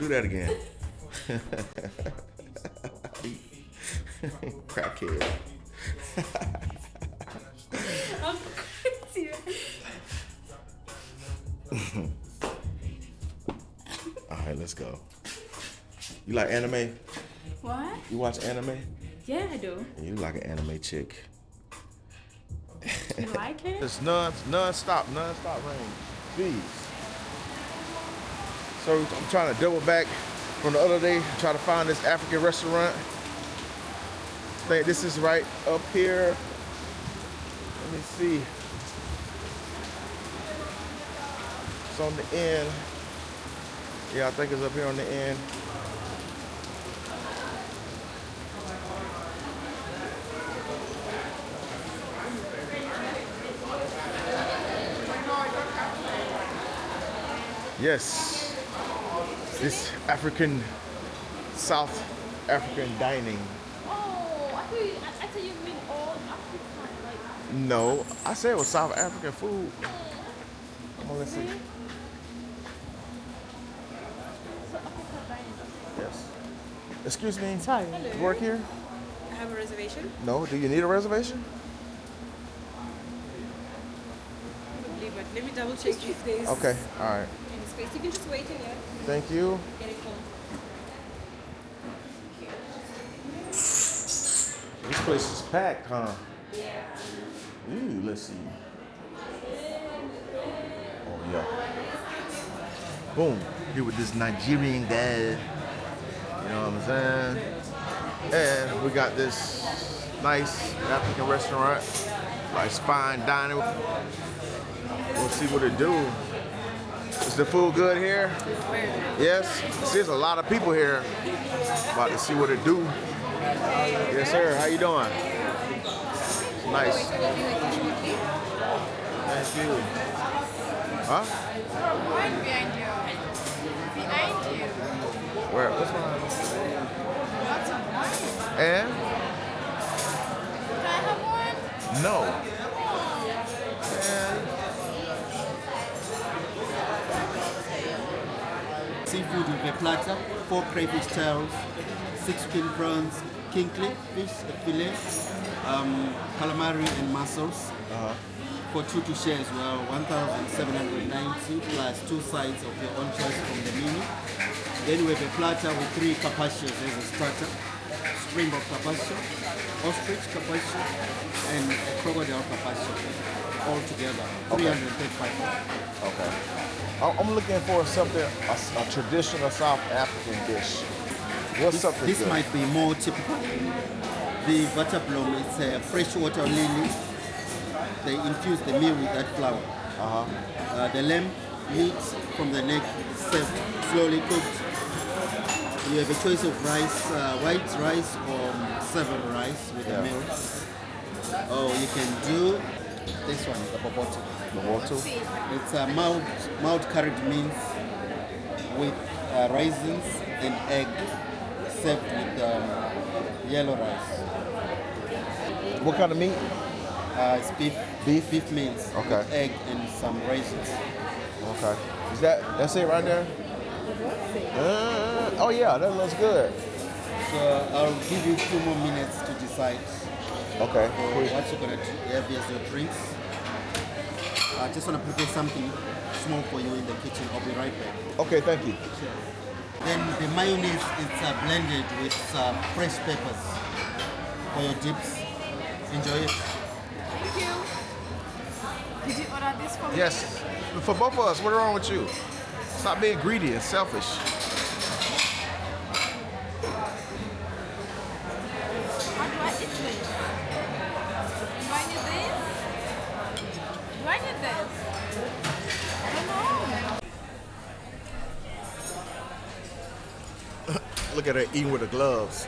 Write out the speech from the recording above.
do that again. Crackhead. I'm crazy. Alright, let's go. You like anime? What? You watch anime? Yeah, I do. You like an anime chick. You like it? It's non-stop rain. Jeez. So I'm trying to double back from the other day, try to find this African restaurant. I think this is right up here. Let me see. It's on the end. Yeah, I think it's up here on the end. Yes, this South African dining. Oh, I thought you mean all African, like. No, I said it was South African food. Come on, let's see. So African dining. Yes. Excuse me. Sorry. You work here? I have a reservation. No. Do you need a reservation? Probably, but let me double check if there's Okay. All right. any space. You can just wait in here. Thank you. Get it home. This place is packed, huh? Yeah. Ooh, let's see. Oh yeah. Boom. Here with this Nigerian guy. You know what I'm saying? And we got this nice African restaurant. Nice fine dining. We'll see what it do. Is the food good here? Yes. There's a lot of people here. About to see what it do. Yes, sir. How you doing? Nice. Thank you. Huh? One behind you. Behind you. Where? What's mine? Lots of wine. And? Can I have one? No. And? Seafood with a platter, 4 crayfish tails, 6 skin prawns, king fish, a fillet, calamari and mussels. For 2 to share as well, 1,790 plus 2 sides of your own choice from the menu. Then we have a platter with 3 carpaccios as a starter, springbok carpaccio, ostrich carpaccio, and a crocodile carpaccio. All together, 335. Okay. I'm looking for something, a traditional South African dish. What's something This good? might be more typical. The waterfront, it's a freshwater lily. They infuse the meal with that flour. The lamb meat from the neck is served slowly cooked. You have a choice of rice, white rice or savory rice with the meal. Oh, you can do this one, the boboto. The water? It's a mild curried mince with raisins and egg served with yellow rice. What kind of meat? It's beef mince Okay. with egg and some raisins. Okay. That's it right there? Oh yeah, that looks good. So I'll give you 2 more minutes to decide Okay. what you're gonna have as your drinks. I just wanna prepare something small for you in the kitchen. I'll be right back. Okay, thank you. Then the mayonnaise is blended with fresh peppers for your dips. Enjoy it. Thank you. Did you order this for me? Yes, for both of us, what's wrong with you? Stop being greedy and selfish. How do I eat this? Do I need this? Do I need this? I don't know. Look at her eating with her gloves.